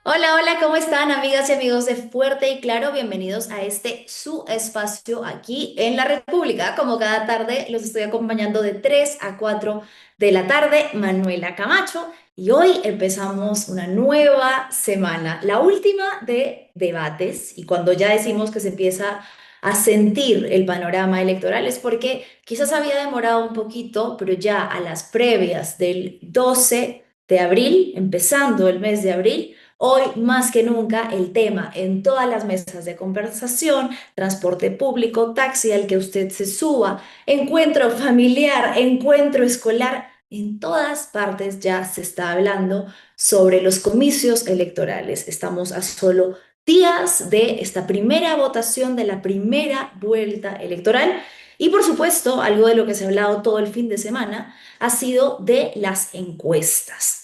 Hola, hola, ¿cómo están amigas y amigos de Fuerte y Claro? Bienvenidos a este su espacio aquí en la República. Como cada tarde los estoy acompañando de 3 a 4 de la tarde, Manuela Camacho, y hoy empezamos una nueva semana, la última de debates, y cuando ya decimos que se empieza a sentir el panorama electoral es porque quizás había demorado un poquito, pero ya a las previas del 12 de abril, empezando el mes de abril, hoy más que nunca el tema en todas las mesas de conversación, transporte público, taxi al que usted se suba, encuentro familiar, encuentro escolar, en todas partes ya se está hablando sobre los comicios electorales. Estamos a solo días de esta primera votación de la primera vuelta electoral. Y por supuesto, algo de lo que se ha hablado todo el fin de semana ha sido de las encuestas.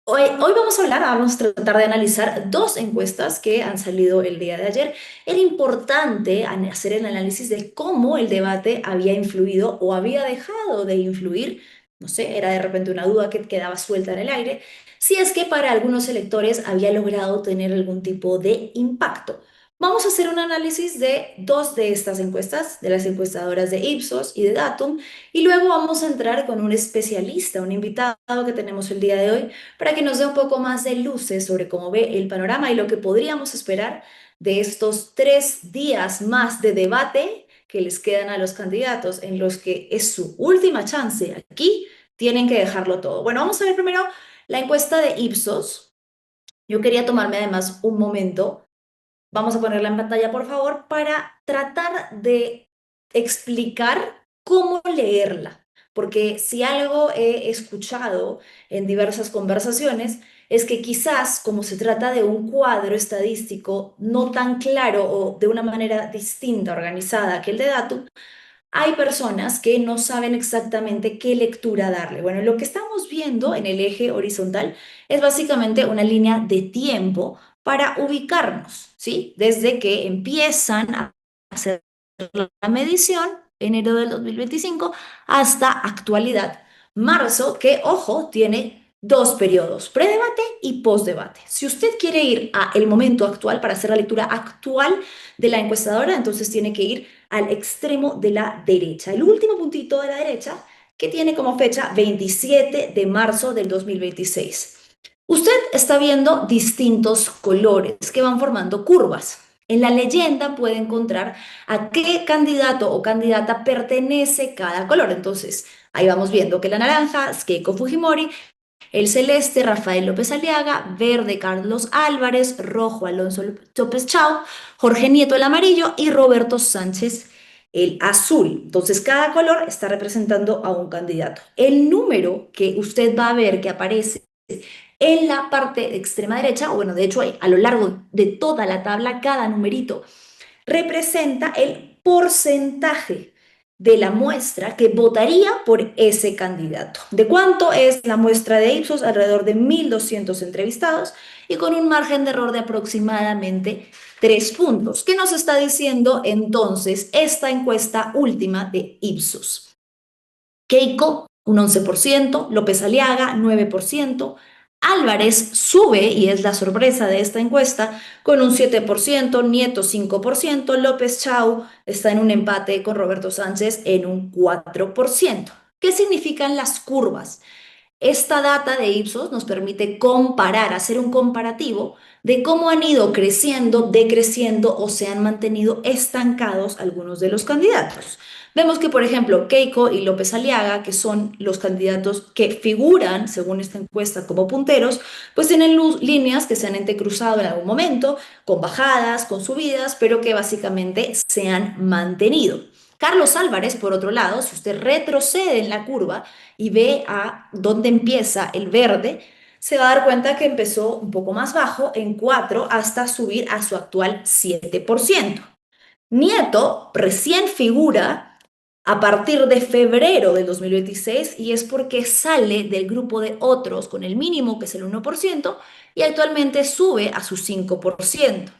Hoy vamos a tratar de analizar dos encuestas que han salido el día de ayer. Era importante hacer el análisis de cómo el debate había influido o había dejado de influir. No sé, era de repente una duda que quedaba suelta en el aire. Si es que para algunos electores había logrado tener algún tipo de impacto. Vamos a hacer un análisis de dos de estas encuestas, de las encuestadoras de Ipsos y de Datum, y luego vamos a entrar con un especialista, un invitado que tenemos el día de hoy para que nos dé un poco más de luces sobre cómo ve el panorama y lo que podríamos esperar de estos 3 días más de debate que les quedan a los candidatos, en los que es su última chance. Aquí tienen que dejarlo todo. Bueno, vamos a ver primero la encuesta de Ipsos. Yo quería tomarme además un momento. Vamos a ponerla en pantalla, por favor, para tratar de explicar cómo leerla. Porque si algo he escuchado en diversas conversaciones es que quizás como se trata de un cuadro estadístico no tan claro o de una manera distinta, organizada que el de Datum, hay personas que no saben exactamente qué lectura darle. Bueno, lo que estamos viendo en el eje horizontal es básicamente una línea de tiempo para ubicarnos, ¿sí? Desde que empiezan a hacer la medición, enero del 2025, hasta actualidad, marzo, que, ojo, tiene dos periodos, predebate y postdebate. Si usted quiere ir a el momento actual para hacer la lectura actual de la encuestadora, entonces tiene que ir al extremo de la derecha. El último puntito de la derecha que tiene como fecha 27 de marzo del 2026. Usted está viendo distintos colores que van formando curvas. En la leyenda puede encontrar a qué candidato o candidata pertenece cada color. Entonces, ahí vamos viendo que la naranja es Keiko Fujimori, el celeste, Rafael López Aliaga; verde, Carlos Álvarez; rojo, Alonso López Chao; Jorge Nieto, el amarillo; y Roberto Sánchez, el azul. Entonces, cada color está representando a un candidato. El número que usted va a ver que aparece en la parte de extrema derecha, o bueno, de hecho, a lo largo de toda la tabla, cada numerito representa el porcentaje de la muestra que votaría por ese candidato. ¿De cuánto es la muestra de Ipsos? Alrededor de 1.200 entrevistados y con un margen de error de aproximadamente 3 puntos. ¿Qué nos está diciendo entonces esta encuesta última de Ipsos? Keiko, un 11%; López Aliaga, 9%; Álvarez sube, y es la sorpresa de esta encuesta, con un 7%; Nieto 5%; López Chau está en un empate con Roberto Sánchez en un 4%. ¿Qué significan las curvas? Esta data de Ipsos nos permite comparar, hacer un comparativo de cómo han ido creciendo, decreciendo o se han mantenido estancados algunos de los candidatos. Vemos que, por ejemplo, Keiko y López Aliaga, que son los candidatos que figuran, según esta encuesta, como punteros, pues tienen líneas que se han entrecruzado en algún momento, con bajadas, con subidas, pero que básicamente se han mantenido. Carlos Álvarez, por otro lado, si usted retrocede en la curva y ve a dónde empieza el verde, se va a dar cuenta que empezó un poco más bajo, en 4, hasta subir a su actual 7%. Nieto recién figura a partir de febrero del 2026 y es porque sale del grupo de otros con el mínimo, que es el 1%, y actualmente sube a su 5%.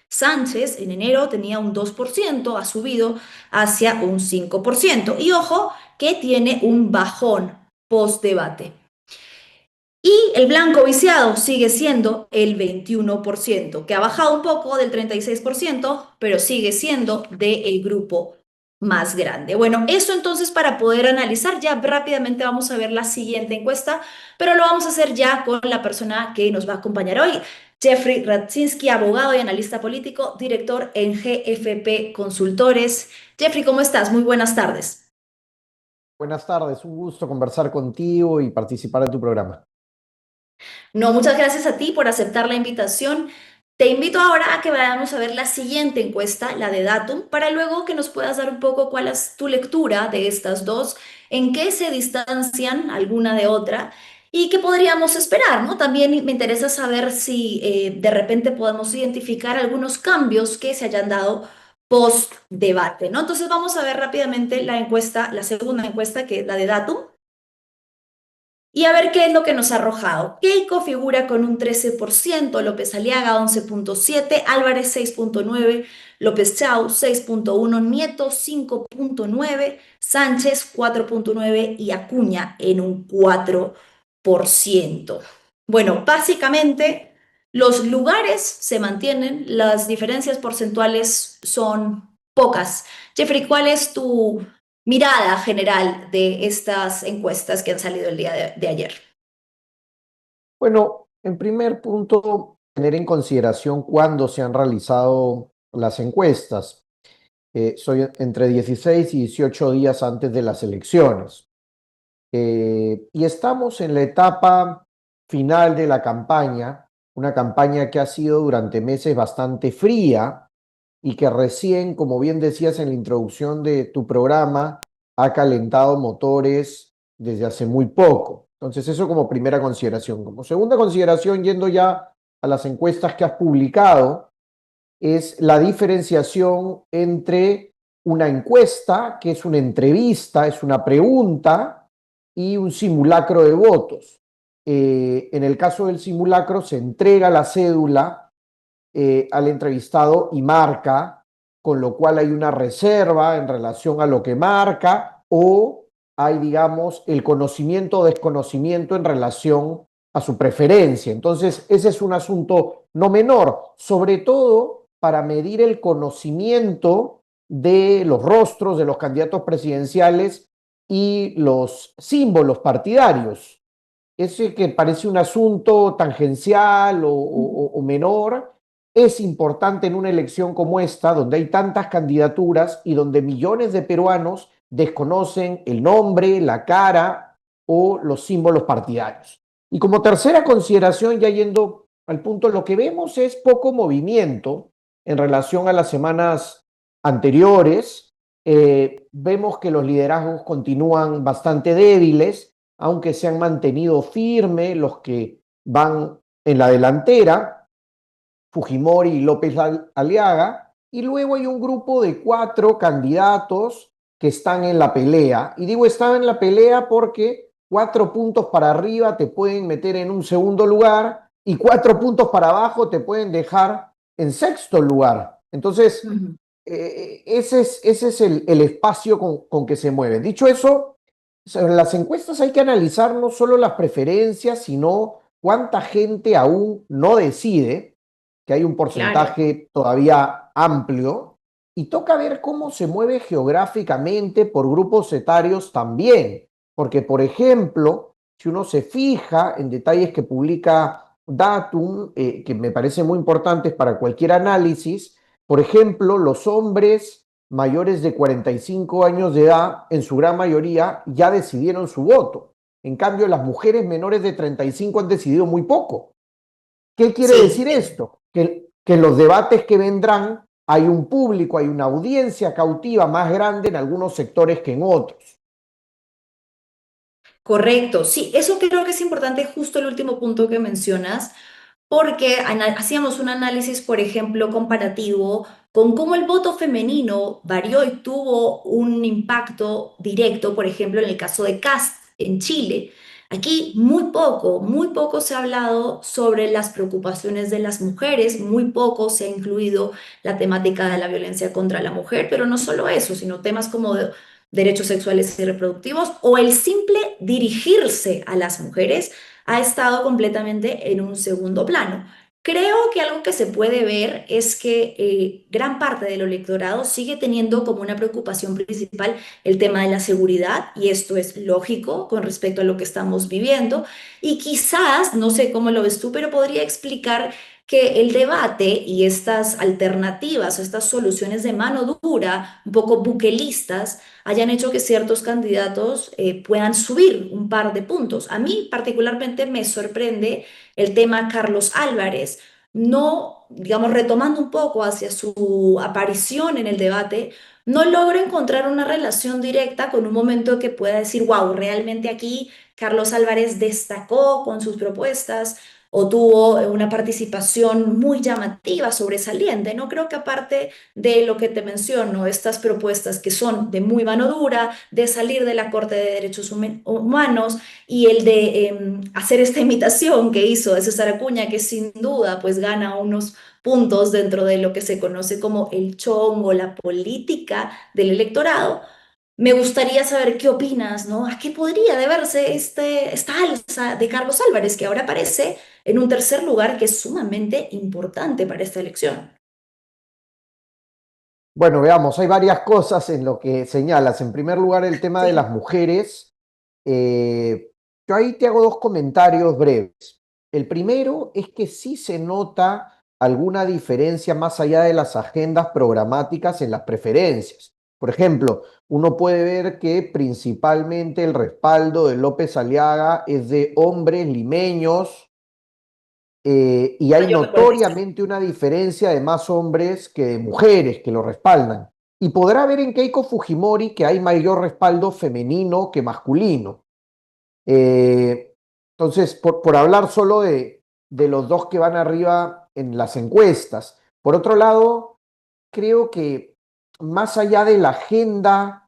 Sánchez en enero tenía un 2%, ha subido hacia un 5%. Y ojo que tiene un bajón post debate. Y el blanco viciado sigue siendo el 21%, que ha bajado un poco del 36%, pero sigue siendo del grupo más grande. Bueno, eso entonces para poder analizar, ya rápidamente vamos a ver la siguiente encuesta, pero lo vamos a hacer ya con la persona que nos va a acompañar hoy, Jeffrey Radzinski, abogado y analista político, director en GFP Consultores. Jeffrey, ¿cómo estás? Muy buenas tardes. Buenas tardes, un gusto conversar contigo y participar en tu programa. No, muchas gracias a ti por aceptar la invitación. Te invito ahora a que vayamos a ver la siguiente encuesta, la de Datum, para luego que nos puedas dar un poco cuál es tu lectura de estas dos, en qué se distancian alguna de otra y qué podríamos esperar, ¿no? También me interesa saber si de repente podemos identificar algunos cambios que se hayan dado post debate, ¿no? Entonces vamos a ver rápidamente la encuesta, la segunda encuesta, que es la de Datum. Y a ver qué es lo que nos ha arrojado. Keiko figura con un 13%, López Aliaga 11,7%, Álvarez 6,9%, López Chau 6,1%, Nieto 5,9%, Sánchez 4,9% y Acuña en un 4%. Bueno, básicamente los lugares se mantienen, las diferencias porcentuales son pocas. Jeffrey, ¿cuál es tu mirada general de estas encuestas que han salido el día de ayer? Bueno, en primer punto, tener en consideración cuándo se han realizado las encuestas. Soy entre 16 y 18 días antes de las elecciones. Y estamos en la etapa final de la campaña, una campaña que ha sido durante meses bastante fría y que recién, como bien decías en la introducción de tu programa, ha calentado motores desde hace muy poco. Entonces, eso como primera consideración. Como segunda consideración, yendo ya a las encuestas que has publicado, es la diferenciación entre una encuesta, que es una entrevista, es una pregunta, y un simulacro de votos. En el caso del simulacro, se entrega la cédula al entrevistado y marca, con lo cual hay una reserva en relación a lo que marca o hay, digamos, el conocimiento o desconocimiento en relación a su preferencia. Entonces, ese es un asunto no menor, sobre todo para medir el conocimiento de los rostros de los candidatos presidenciales y los símbolos partidarios. Ese que parece un asunto tangencial o menor, es importante en una elección como esta, donde hay tantas candidaturas y donde millones de peruanos desconocen el nombre, la cara o los símbolos partidarios. Y como tercera consideración, ya yendo al punto, lo que vemos es poco movimiento en relación a las semanas anteriores. Vemos que los liderazgos continúan bastante débiles, aunque se han mantenido firmes los que van en la delantera, Fujimori y López Aliaga, y luego hay un grupo de 4 candidatos que están en la pelea. Y digo están en la pelea porque 4 puntos para arriba te pueden meter en un segundo lugar y 4 puntos para abajo te pueden dejar en sexto lugar. Entonces, Ujú. ese es el espacio con que se mueven. Dicho eso, sobre las encuestas hay que analizar no solo las preferencias, sino cuánta gente aún no decide, que hay un Claro. porcentaje todavía amplio, y toca ver cómo se mueve geográficamente por grupos etarios también, porque por ejemplo, si uno se fija en detalles que publica Datum, que me parecen muy importantes para cualquier análisis, por ejemplo, los hombres mayores de 45 años de edad, en su gran mayoría, ya decidieron su voto. En cambio, las mujeres menores de 35 han decidido muy poco. ¿Qué quiere Sí, decir esto? Que en los debates que vendrán hay un público, hay una audiencia cautiva más grande en algunos sectores que en otros. correcto. Sí, eso creo que es importante, justo el último punto que mencionas, porque hacíamos un análisis, por ejemplo, comparativo con cómo el voto femenino varió y tuvo un impacto directo, por ejemplo, en el caso de Cast en Chile. Aquí muy poco se ha hablado sobre las preocupaciones de las mujeres, muy poco se ha incluido la temática de la violencia contra la mujer, pero no solo eso, sino temas como derechos sexuales y reproductivos o el simple dirigirse a las mujeres ha estado completamente en un segundo plano. Creo que algo que se puede ver es que gran parte del electorado sigue teniendo como una preocupación principal el tema de la seguridad, y esto es lógico con respecto a lo que estamos viviendo. Y quizás, no sé cómo lo ves tú, pero podría explicar que el debate y estas alternativas o estas soluciones de mano dura, un poco buquelistas, hayan hecho que ciertos candidatos puedan subir un par de puntos. A mí particularmente me sorprende el tema Carlos Álvarez. No, digamos, retomando un poco hacia su aparición en el debate, no logro encontrar una relación directa con un momento que pueda decir, wow, realmente aquí Carlos Álvarez destacó con sus propuestas o tuvo una participación muy llamativa, sobresaliente. No creo que aparte de lo que te menciono, estas propuestas que son de muy mano dura, de salir de la Corte de Derechos Humanos y el de hacer esta imitación que hizo de César Acuña, que sin duda pues gana unos puntos dentro de lo que se conoce como el chongo, la política del electorado. Me gustaría saber qué opinas, ¿no? ¿A qué podría deberse esta alza de Carlos Álvarez, que ahora aparece en un tercer lugar que es sumamente importante para esta elección? Bueno, veamos, hay varias cosas en lo que señalas. En primer lugar, el tema de las Sí. mujeres. Eh, yo ahí te hago dos comentarios breves. El primero es que sí se nota alguna diferencia más allá de las agendas programáticas en las preferencias. Por ejemplo, uno puede ver que principalmente el respaldo de López Aliaga es de hombres limeños, y hay Mayor de 45. notoriamente una diferencia de más hombres que de mujeres que lo respaldan. Y podrá ver en Keiko Fujimori que hay mayor respaldo femenino que masculino. Eh, entonces, por hablar solo de los dos que van arriba en las encuestas. Por otro lado, creo que más allá de la agenda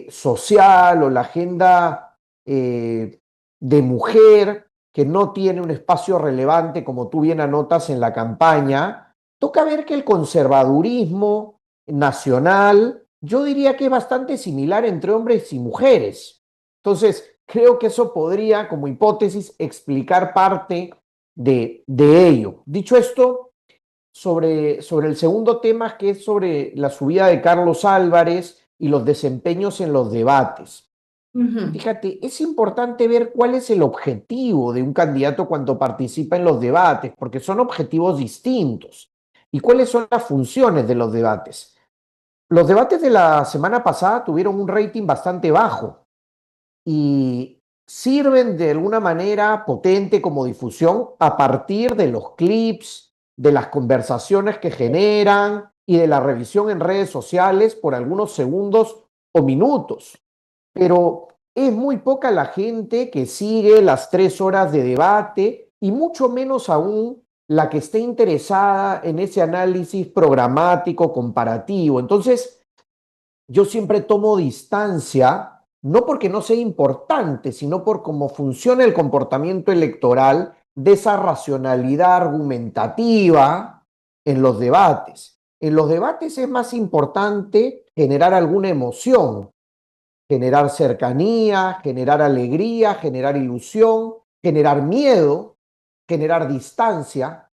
social o la agenda de mujer, que no tiene un espacio relevante, como tú bien anotas en la campaña, toca ver que el conservadurismo nacional, yo diría que es bastante similar entre hombres y mujeres. Entonces, creo que eso podría, como hipótesis, explicar parte de ello. Dicho esto, sobre el segundo tema, que es sobre la subida de Carlos Álvarez y los desempeños en los debates. Ujú. Fíjate, es importante ver cuál es el objetivo de un candidato cuando participa en los debates, porque son objetivos distintos. ¿Y cuáles son las funciones de los debates? Los debates de la semana pasada tuvieron un rating bastante bajo y sirven de alguna manera potente como difusión a partir de los clips, de las conversaciones que generan y de la revisión en redes sociales por algunos segundos o minutos. Pero es muy poca la gente que sigue las 3 horas de debate y mucho menos aún la que esté interesada en ese análisis programático comparativo. Entonces, yo siempre tomo distancia, no porque no sea importante, sino por cómo funciona el comportamiento electoral de esa racionalidad argumentativa en los debates. En los debates es más importante generar alguna emoción, generar cercanía, generar alegría, generar ilusión, generar miedo, generar distancia.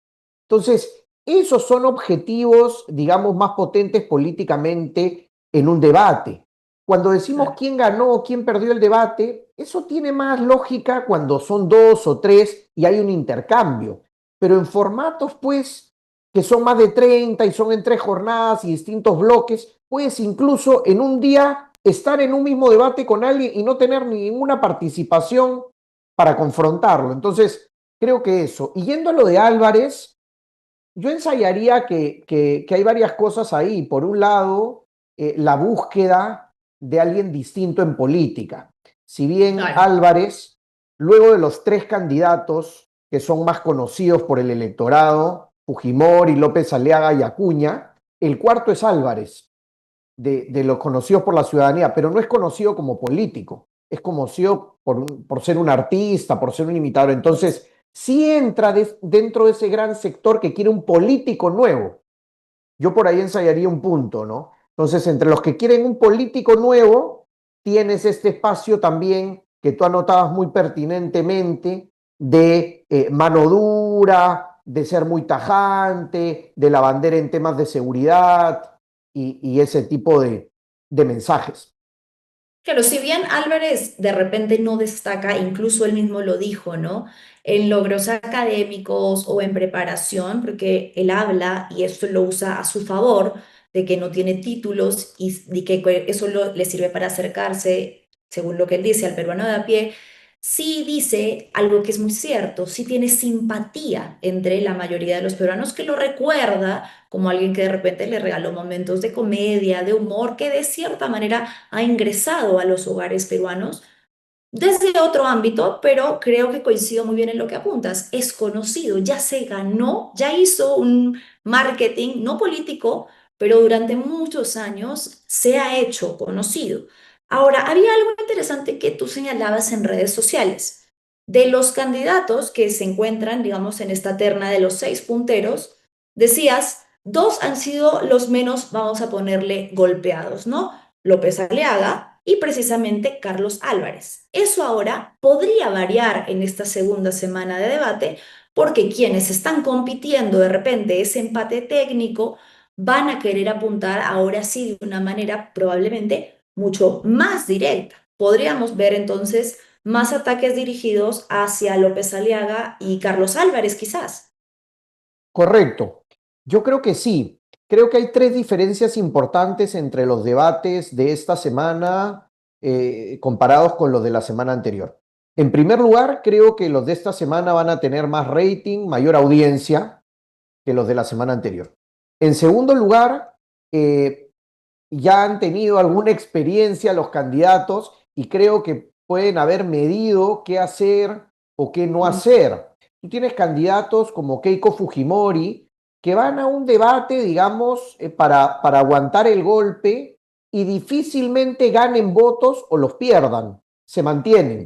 Entonces, esos son objetivos, digamos, más potentes políticamente en un debate. Cuando decimos Claro. quién ganó o quién perdió el debate, eso tiene más lógica cuando son dos o tres y hay un intercambio. Pero en formatos, pues, que son más de 30 y son en 3 jornadas y distintos bloques, puedes incluso en un día estar en un mismo debate con alguien y no tener ninguna participación para confrontarlo. Entonces, creo que eso. Y yendo a lo de Álvarez, yo ensayaría que hay varias cosas ahí. Por un lado, la búsqueda de alguien distinto en política. Si bien Claro. Álvarez, luego de los tres candidatos que son más conocidos por el electorado, Fujimori, López Aliaga y Acuña, el cuarto es Álvarez, de los conocidos por la ciudadanía, pero no es conocido como político, es conocido por ser un artista, por ser un imitador. Entonces, sí entra dentro de ese gran sector que quiere un político nuevo. Yo por ahí ensayaría un punto, ¿no? Entonces, entre los que quieren un político nuevo, tienes este espacio también que tú anotabas muy pertinentemente de mano dura, de ser muy tajante, de la bandera en temas de seguridad y ese tipo de mensajes. Claro, si bien Álvarez de repente no destaca, incluso él mismo lo dijo, ¿no? En logros académicos o en preparación, porque él habla y esto lo usa a su favor, de que no tiene títulos y que eso le sirve para acercarse, según lo que él dice, al peruano de a pie, sí dice algo que es muy cierto, sí tiene simpatía entre la mayoría de los peruanos que lo recuerda como alguien que de repente le regaló momentos de comedia, de humor, que de cierta manera ha ingresado a los hogares peruanos desde otro ámbito, pero creo que coincido muy bien en lo que apuntas. Es conocido, ya se ganó, ya hizo un marketing, no político, pero durante muchos años se ha hecho conocido. Ahora, había algo interesante que tú señalabas en redes sociales. De los candidatos que se encuentran, digamos, en esta terna de los seis punteros, decías, dos han sido los menos, vamos a ponerle, golpeados, ¿no? López Aliaga y precisamente Carlos Álvarez. Eso ahora podría variar en esta segunda semana de debate porque quienes están compitiendo de repente ese empate técnico van a querer apuntar ahora sí de una manera probablemente mucho más directa. Podríamos ver entonces más ataques dirigidos hacia López Aliaga y Carlos Álvarez quizás. Correcto. Yo creo que sí. Creo que hay tres diferencias importantes entre los debates de esta semana comparados con los de la semana anterior. En primer lugar, creo que los de esta semana van a tener más rating, mayor audiencia que los de la semana anterior. En segundo lugar, eh, ya han tenido alguna experiencia los candidatos y creo que pueden haber medido qué hacer o qué no hacer. Tú tienes candidatos como Keiko Fujimori que van a un debate, digamos, para aguantar el golpe y difícilmente ganen votos o los pierdan, se mantienen.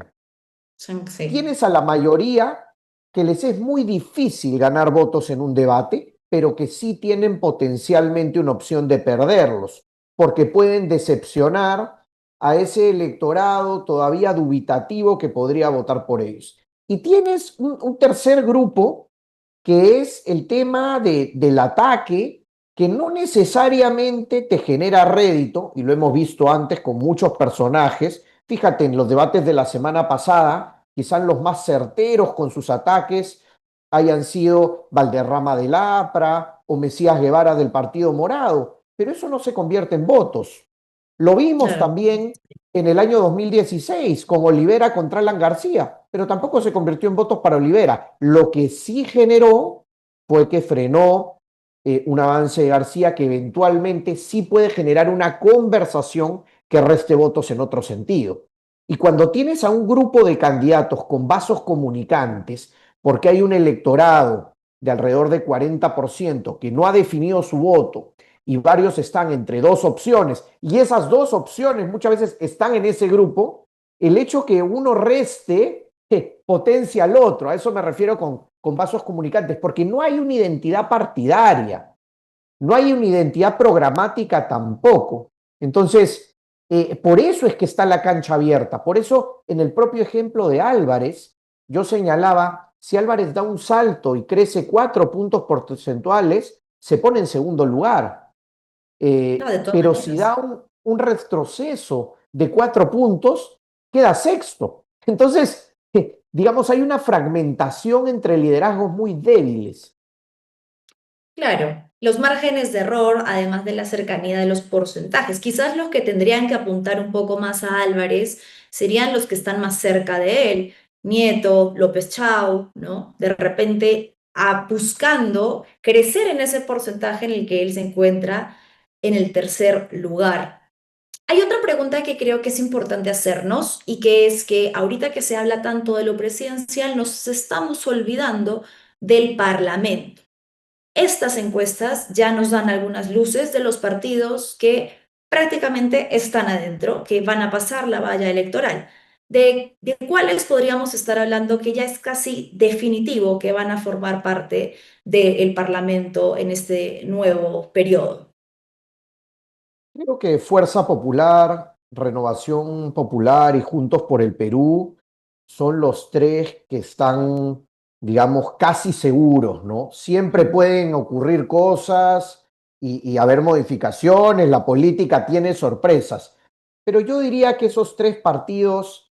Sí, Tienes a la mayoría que les es muy difícil ganar votos en un debate, pero que sí tienen potencialmente una opción de perderlos, porque pueden decepcionar a ese electorado todavía dubitativo que podría votar por ellos. Y tienes un tercer grupo que es el tema del ataque, que no necesariamente te genera rédito, y lo hemos visto antes con muchos personajes. Fíjate, en los debates de la semana pasada, quizás los más certeros con sus ataques hayan sido Valderrama del APRA o Mesías Guevara del Partido Morado, pero eso no se convierte en votos. Lo vimos claro. también en el año 2016 con Olivera contra Alan García, pero tampoco se convirtió en votos para Olivera. Lo que sí generó fue que frenó un avance de García que eventualmente sí puede generar una conversación que reste votos en otro sentido. Y cuando tienes a un grupo de candidatos con vasos comunicantes, porque hay un electorado de alrededor de 40% que no ha definido su voto y varios están entre dos opciones y esas dos opciones muchas veces están en ese grupo, el hecho que uno reste potencia al otro. A eso me refiero con vasos comunicantes, porque no hay una identidad partidaria, no hay una identidad programática tampoco. Entonces, por eso es que está la cancha abierta. Por eso, en el propio ejemplo de Álvarez, yo señalaba, si Álvarez da un salto y crece 4 puntos porcentuales, se pone en segundo lugar. No, de todas Pero si da maneras. un retroceso de 4 puntos, queda sexto. Entonces, digamos, hay una fragmentación entre liderazgos muy débiles. Claro, los márgenes de error, además de la cercanía de los porcentajes, quizás los que tendrían que apuntar un poco más a Álvarez serían los que están más cerca de él, Nieto, López Chau, ¿no? De repente buscando crecer en ese porcentaje en el que él se encuentra en el tercer lugar. Hay otra pregunta que creo que es importante hacernos y que es que ahorita que se habla tanto de lo presidencial, nos estamos olvidando del Parlamento. Estas encuestas ya nos dan algunas luces de los partidos que prácticamente están adentro, que van a pasar la valla electoral. ¿De cuáles podríamos estar hablando que ya es casi definitivo que van a formar parte del Parlamento en este nuevo periodo? Creo que Fuerza Popular, Renovación Popular y Juntos por el Perú son los tres que están, digamos, casi seguros, ¿no? Siempre pueden ocurrir cosas y haber modificaciones, la política tiene sorpresas, pero yo diría que esos tres partidos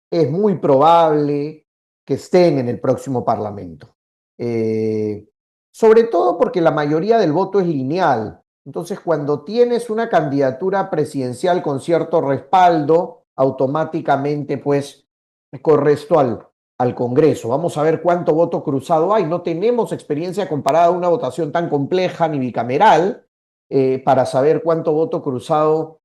es muy probable que estén en el próximo Parlamento. Eh, Sobre todo porque la mayoría del voto es lineal. Entonces, cuando tienes una candidatura presidencial con cierto respaldo, automáticamente pues corre esto al Congreso. Vamos a ver cuánto voto cruzado hay. No tenemos experiencia comparada a una votación tan compleja ni bicameral para saber cuánto voto cruzado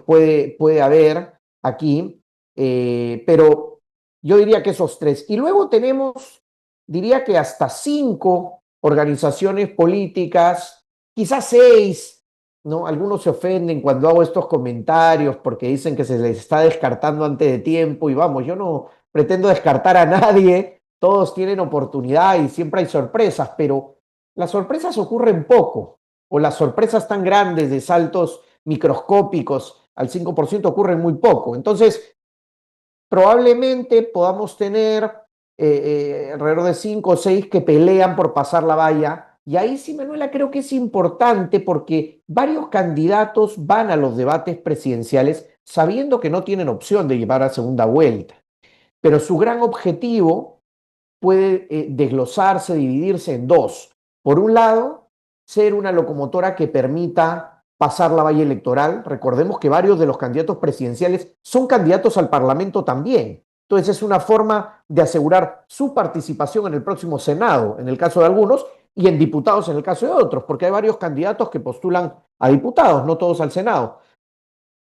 puede haber aquí, pero yo diría que esos tres. Y luego tenemos, diría que hasta cinco organizaciones políticas, quizás seis, ¿no? Algunos se ofenden cuando hago estos comentarios porque dicen que se les está descartando antes de tiempo y vamos, yo no pretendo descartar a nadie, todos tienen oportunidad y siempre hay sorpresas, pero las sorpresas ocurren poco o las sorpresas tan grandes de saltos microscópicos al 5% ocurren muy poco. Entonces, probablemente podamos tener alrededor de 5 o 6 que pelean por pasar la valla. Y ahí sí, Manuela, creo que es importante porque varios candidatos van a los debates presidenciales sabiendo que no tienen opción de llevar a segunda vuelta. Pero su gran objetivo puede desglosarse, dividirse en dos. Por un lado, ser una locomotora que permita pasar la valla electoral. Recordemos que varios de los candidatos presidenciales son candidatos al Parlamento también. Entonces es una forma de asegurar su participación en el próximo Senado, en el caso de algunos, y en diputados en el caso de otros, porque hay varios candidatos que postulan a diputados, no todos al Senado.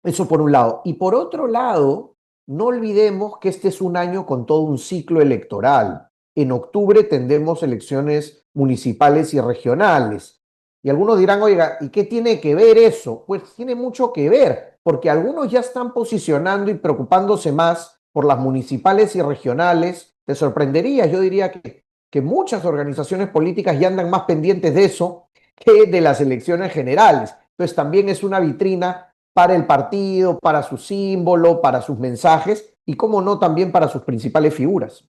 Eso por un lado. Y por otro lado, no olvidemos que este es un año con todo un ciclo electoral. En octubre tendremos elecciones municipales y regionales. Y algunos dirán, oiga, ¿y qué tiene que ver eso? Pues tiene mucho que ver, porque algunos ya están posicionando y preocupándose más por las municipales y regionales. Te sorprendería, yo diría que muchas organizaciones políticas ya andan más pendientes de eso que de las elecciones generales. Entonces también es una vitrina para el partido, para su símbolo, para sus mensajes y, cómo no, también para sus principales figuras.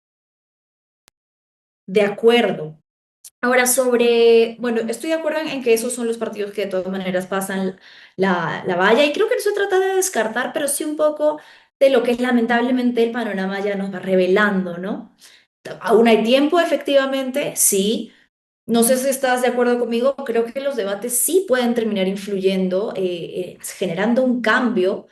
De acuerdo. Ahora, sobre, bueno, estoy de acuerdo en que esos son los partidos que de todas maneras pasan la valla y creo que no se trata de descartar, pero sí un poco de lo que es lamentablemente el panorama ya nos va revelando, ¿no? Aún hay tiempo, efectivamente, sí. No sé si estás de acuerdo conmigo, creo que los debates sí pueden terminar influyendo, generando un cambio,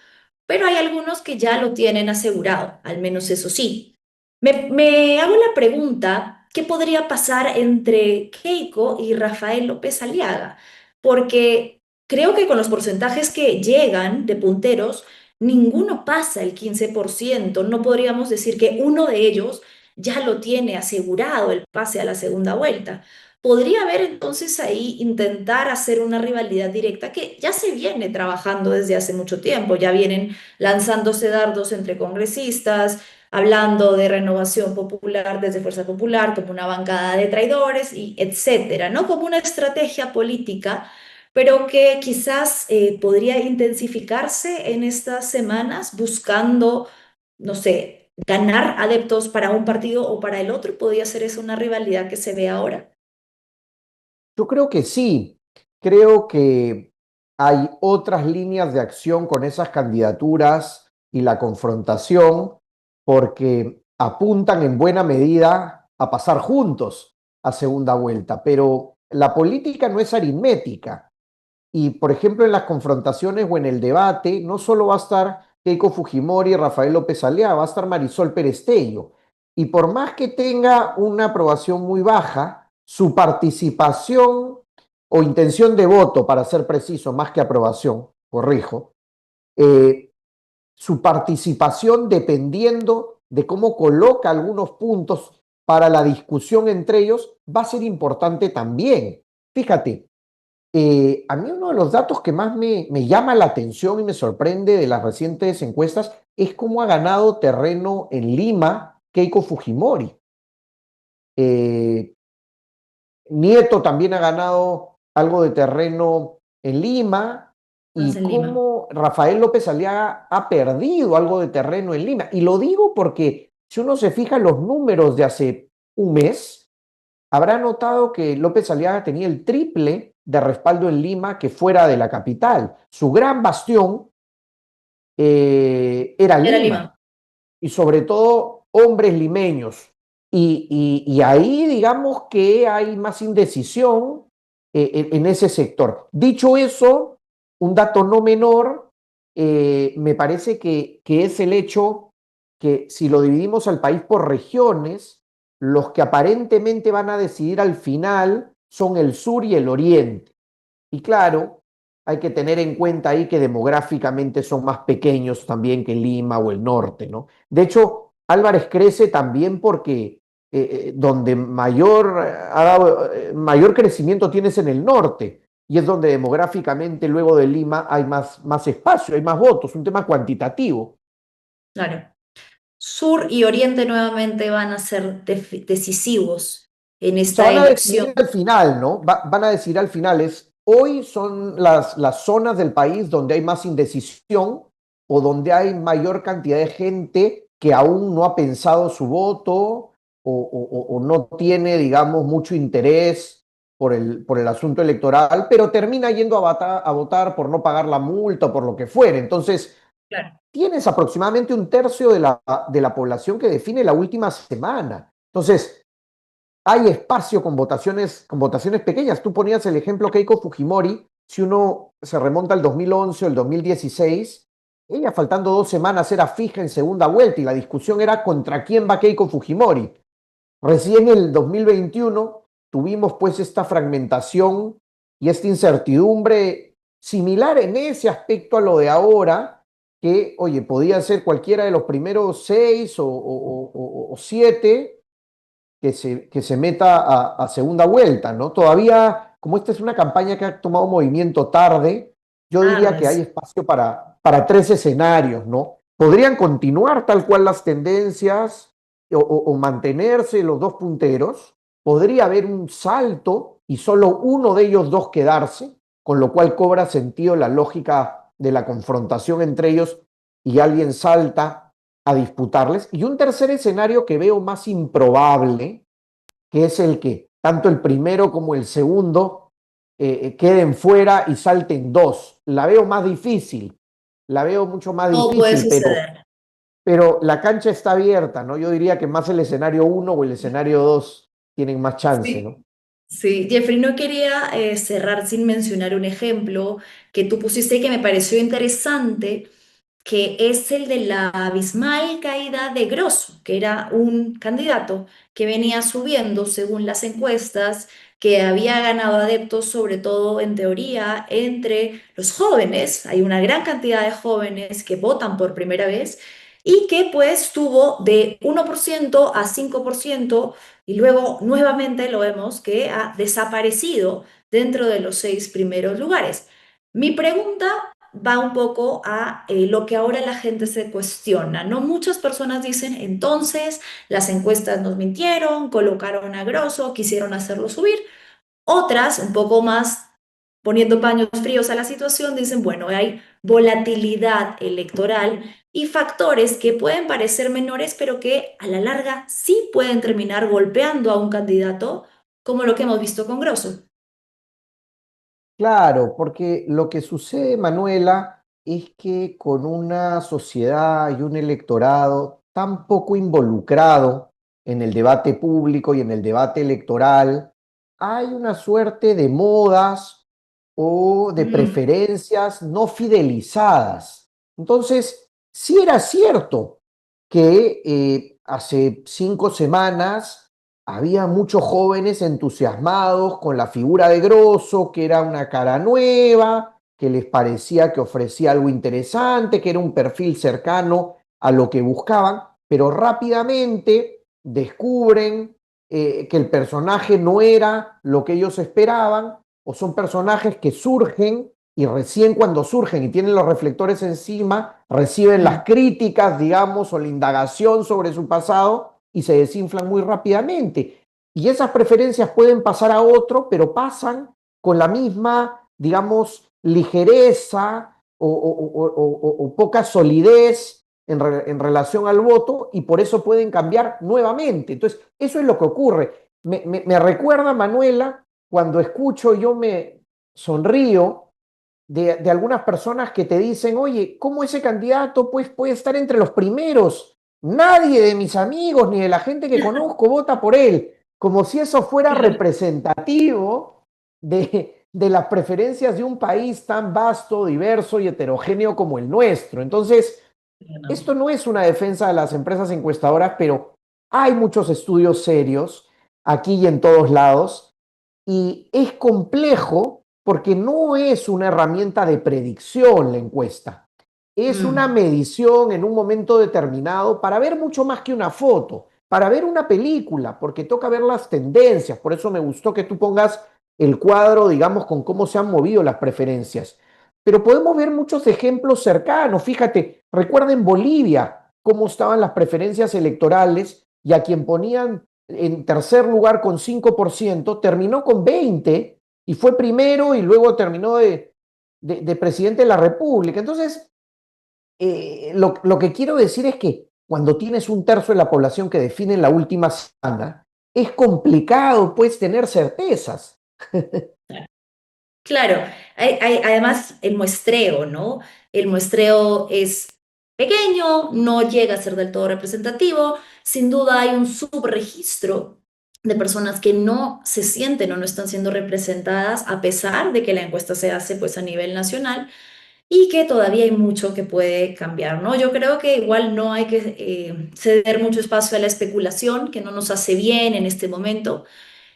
pero hay algunos que ya lo tienen asegurado, al menos eso sí. Me hago la pregunta, ¿qué podría pasar entre Keiko y Rafael López Aliaga? Porque creo que con los porcentajes que llegan de punteros, ninguno pasa el 15%. No podríamos decir que uno de ellos ya lo tiene asegurado el pase a la segunda vuelta. Podría haber entonces ahí intentar hacer una rivalidad directa que ya se viene trabajando desde hace mucho tiempo, ya vienen lanzándose dardos entre congresistas, hablando de renovación popular desde Fuerza Popular como una bancada de traidores y etcétera, ¿no? Como una estrategia política, pero que quizás podría intensificarse en estas semanas buscando, no sé, ganar adeptos para un partido o para el otro. ¿Podría ser eso una rivalidad que se ve ahora? Yo creo que sí, creo que hay otras líneas de acción con esas candidaturas y la confrontación porque apuntan en buena medida a pasar juntos a segunda vuelta, pero la política no es aritmética. Y, por ejemplo, en las confrontaciones o en el debate, no solo va a estar Keiko Fujimori y Rafael López Alea, va a estar Marisol Perestello. Y por más que tenga una aprobación muy baja, su participación o intención de voto, para ser preciso, más que aprobación, corrijo, eh, su participación dependiendo de cómo coloca algunos puntos para la discusión entre ellos, va a ser importante también. Fíjate, a mí uno de los datos que más me llama la atención y me sorprende de las recientes encuestas es cómo ha ganado terreno en Lima Keiko Fujimori. Eh, Nieto también ha ganado algo de terreno en Lima. Más y en Lima. cómo Rafael López Aliaga ha perdido algo de terreno en Lima. Y lo digo porque si uno se fija en los números de hace un mes, habrá notado que López Aliaga tenía el triple de respaldo en Lima que fuera de la capital. Su gran bastión era Era Lima Lima. y sobre todo hombres limeños. Y ahí digamos que hay más indecisión en ese sector. Dicho eso, un dato no menor, me parece que es el hecho que si lo dividimos al país por regiones, los que aparentemente van a decidir al final son el sur y el oriente. Y claro, hay que tener en cuenta ahí que demográficamente son más pequeños también que Lima o el norte, ¿no? De hecho, Álvarez crece también porque donde mayor crecimiento tienes en el norte y es donde demográficamente luego de Lima hay más espacio, hay más votos, un tema cuantitativo. Claro. Sur y Oriente nuevamente van a ser decisivos en O sea, esta van a decidir elección. al final, ¿no? Van a decidir al final. Hoy son las zonas del país donde hay más indecisión o donde hay mayor cantidad de gente que aún no ha pensado su voto o no tiene, digamos, mucho interés por el asunto electoral, pero termina yendo a votar por no pagar la multa o por lo que fuere. Entonces, Claro. tienes aproximadamente un tercio de la población que define la última semana. Entonces, hay espacio con votaciones pequeñas. Tú ponías el ejemplo Keiko Fujimori, si uno se remonta al 2011 o el 2016, ella faltando 2 semanas era fija en segunda vuelta y la discusión era contra quién va Keiko Fujimori. Recién en el 2021 tuvimos pues esta fragmentación y esta incertidumbre similar en ese aspecto a lo de ahora, que, oye, podía ser cualquiera de los primeros 6 o 7 que se meta a segunda vuelta, ¿no? Todavía, como esta es una campaña que ha tomado movimiento tarde, yo diría que hay Tardes. espacio para 3 escenarios, ¿no? Podrían continuar tal cual las tendencias o mantenerse los dos punteros, podría haber un salto y solo uno de ellos dos quedarse, con lo cual cobra sentido la lógica de la confrontación entre ellos y alguien salta a disputarles. Y un tercer escenario que veo más improbable, que es el que tanto el primero como el segundo queden fuera y salten dos. La veo más difícil, la veo mucho más Todo puede difícil, pero, suceder. pero la cancha está abierta, ¿no? Yo diría que más el escenario uno o el escenario 2 tienen más chance, Sí. ¿no? Sí, Jeffrey, no quería cerrar sin mencionar un ejemplo que tú pusiste y que me pareció interesante, que es el de la abismal caída de Grosso, que era un candidato que venía subiendo según las encuestas, que había ganado adeptos, sobre todo en teoría, entre los jóvenes. Hay una gran cantidad de jóvenes que votan por primera vez y que pues tuvo de 1% a 5% y luego nuevamente lo vemos que ha desaparecido dentro de los 6 primeros lugares. Mi pregunta va un poco a lo que ahora la gente se cuestiona, ¿no? Muchas personas dicen, entonces las encuestas nos mintieron, colocaron a Grosso, quisieron hacerlo subir. Otras, un poco más poniendo paños fríos a la situación, dicen, bueno, hay volatilidad electoral y factores que pueden parecer menores, pero que a la larga sí pueden terminar golpeando a un candidato, como lo que hemos visto con Grosso. Claro, porque lo que sucede, Manuela, es que con una sociedad y un electorado tan poco involucrado en el debate público y en el debate electoral, hay una suerte de modas o de Mm, preferencias no fidelizadas. Entonces, sí era cierto que hace 5 semanas había muchos jóvenes entusiasmados con la figura de Grosso, que era una cara nueva, que les parecía que ofrecía algo interesante, que era un perfil cercano a lo que buscaban, pero rápidamente descubren que el personaje no era lo que ellos esperaban, o son personajes que surgen y recién cuando surgen y tienen los reflectores encima, reciben las mm. críticas, digamos, o la indagación sobre su pasado y se desinflan muy rápidamente. Y esas preferencias pueden pasar a otro, pero pasan con la misma digamos, ligereza o poca solidez en relación al voto y por eso pueden cambiar nuevamente. Entonces, eso es lo que ocurre. Me recuerda, Manuela, cuando escucho, yo me sonrío de algunas personas que te dicen, oye, ¿cómo ese candidato pues, puede estar entre los primeros? Nadie de mis amigos ni de la gente que conozco vota por él, como si eso fuera Claro. representativo de las preferencias de un país tan vasto, diverso y heterogéneo como el nuestro. Entonces, Bueno. esto no es una defensa de las empresas encuestadoras, pero hay muchos estudios serios aquí y en todos lados y es complejo porque no es una herramienta de predicción la encuesta. Es una Mm. medición en un momento determinado para ver mucho más que una foto, para ver una película, porque toca ver las tendencias. Por eso me gustó que tú pongas el cuadro, digamos, con cómo se han movido las preferencias. Pero podemos ver muchos ejemplos cercanos. Fíjate, recuerda en Bolivia cómo estaban las preferencias electorales y a quien ponían en tercer lugar con 5%, terminó con 20% y fue primero y luego terminó de presidente de la República. Entonces, lo que quiero decir es que cuando tienes un tercio de la población que define la última semana, es complicado pues tener certezas. Claro, además el muestreo, ¿no? El muestreo es pequeño, no llega a ser del todo representativo. Sin duda hay un subregistro de personas que no se sienten o no están siendo representadas a pesar de que la encuesta se hace pues a nivel nacional y que todavía hay mucho que puede cambiar, ¿no? Yo creo que igual no hay que ceder mucho espacio a la especulación, que no nos hace bien en este momento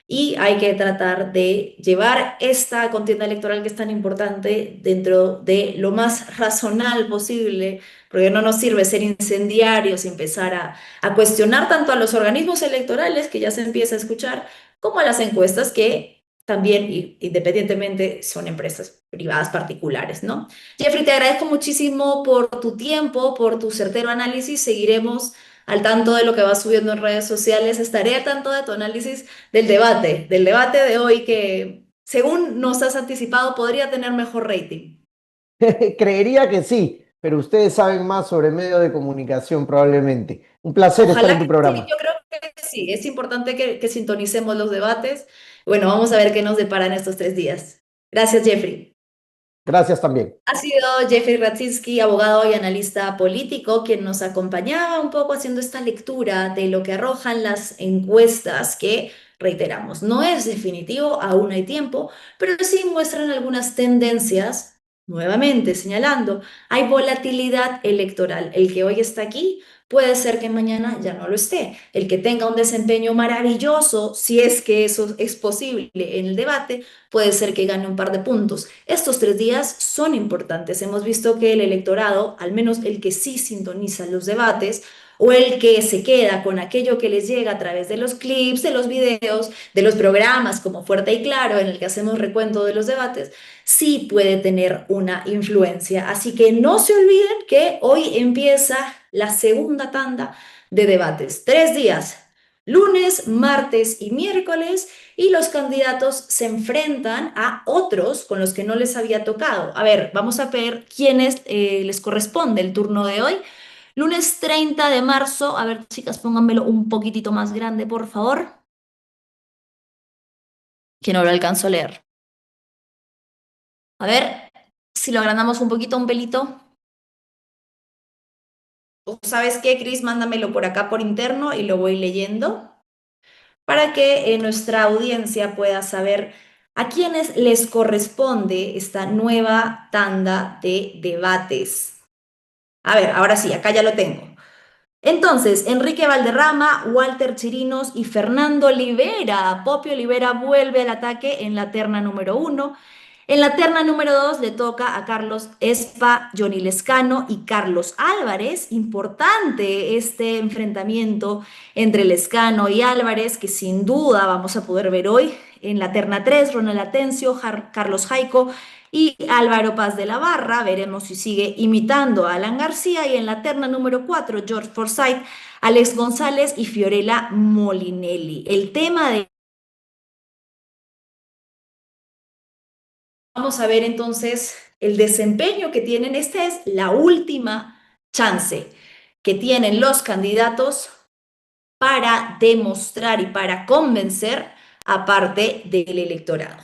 y hay que tratar de llevar esta contienda electoral que es tan importante dentro de lo más razonable posible, porque no nos sirve ser incendiarios y empezar a cuestionar tanto a los organismos electorales, que ya se empieza a escuchar, como a las encuestas que también, independientemente, son empresas privadas particulares, ¿no? Jeffrey, te agradezco muchísimo por tu tiempo, por tu certero análisis. Seguiremos al tanto de lo que va subiendo en redes sociales. Estaré al tanto de tu análisis del debate de hoy que, según nos has anticipado, podría tener mejor rating. Creería que sí, pero ustedes saben más sobre medios de comunicación probablemente. Un placer estar en Ojalá tu que sí, programa. yo creo que sí, es importante que sintonicemos los debates. Bueno, vamos a ver qué nos deparan estos 3 días. Gracias, Jeffrey. Gracias también. Ha sido Jeffrey Ratzitsky, abogado y analista político, quien nos acompañaba un poco haciendo esta lectura de lo que arrojan las encuestas que, reiteramos, no es definitivo, aún hay tiempo, pero sí muestran algunas tendencias, nuevamente señalando, hay volatilidad electoral. El que hoy está aquí puede ser que mañana ya no lo esté. El que tenga un desempeño maravilloso, si es que eso es posible en el debate, puede ser que gane un par de puntos. Estos 3 días son importantes. Hemos visto que el electorado, al menos el que sí sintoniza los debates, o el que se queda con aquello que les llega a través de los clips, de los videos, de los programas como Fuerte y Claro, en el que hacemos recuento de los debates, sí puede tener una influencia. Así que no se olviden que hoy empieza la segunda tanda de debates. 3 días, lunes, martes y miércoles, y los candidatos se enfrentan a otros con los que no les había tocado. A ver, vamos a ver quiénes les corresponde el turno de hoy. Lunes 30 de marzo, a ver, chicas, pónganmelo un poquitito más grande, por favor, que no lo alcanzo a leer. A ver si lo agrandamos un poquito, un pelito. ¿O sabes qué, Cris? Mándamelo por acá por interno y lo voy leyendo para que nuestra audiencia pueda saber a quiénes les corresponde esta nueva tanda de debates. A ver, ahora sí, acá ya lo tengo. Entonces, Enrique Valderrama, Walter Chirinos y Fernando Olivera. Popio Olivera vuelve al ataque en la terna número 1. En la terna número 2 le toca a Carlos Espa, Johnny Lescano y Carlos Álvarez. Importante este enfrentamiento entre Lescano y Álvarez, que sin duda vamos a poder ver hoy. En la terna 3, Ronald Atencio, Carlos Jaico y Álvaro Paz de la Barra. Veremos si sigue imitando a Alan García. Y en la terna número 4, George Forsyth, Alex González y Fiorella Molinelli. El tema de Vamos a ver entonces el desempeño que tienen. Esta es la última chance que tienen los candidatos para demostrar y para convencer a parte del electorado.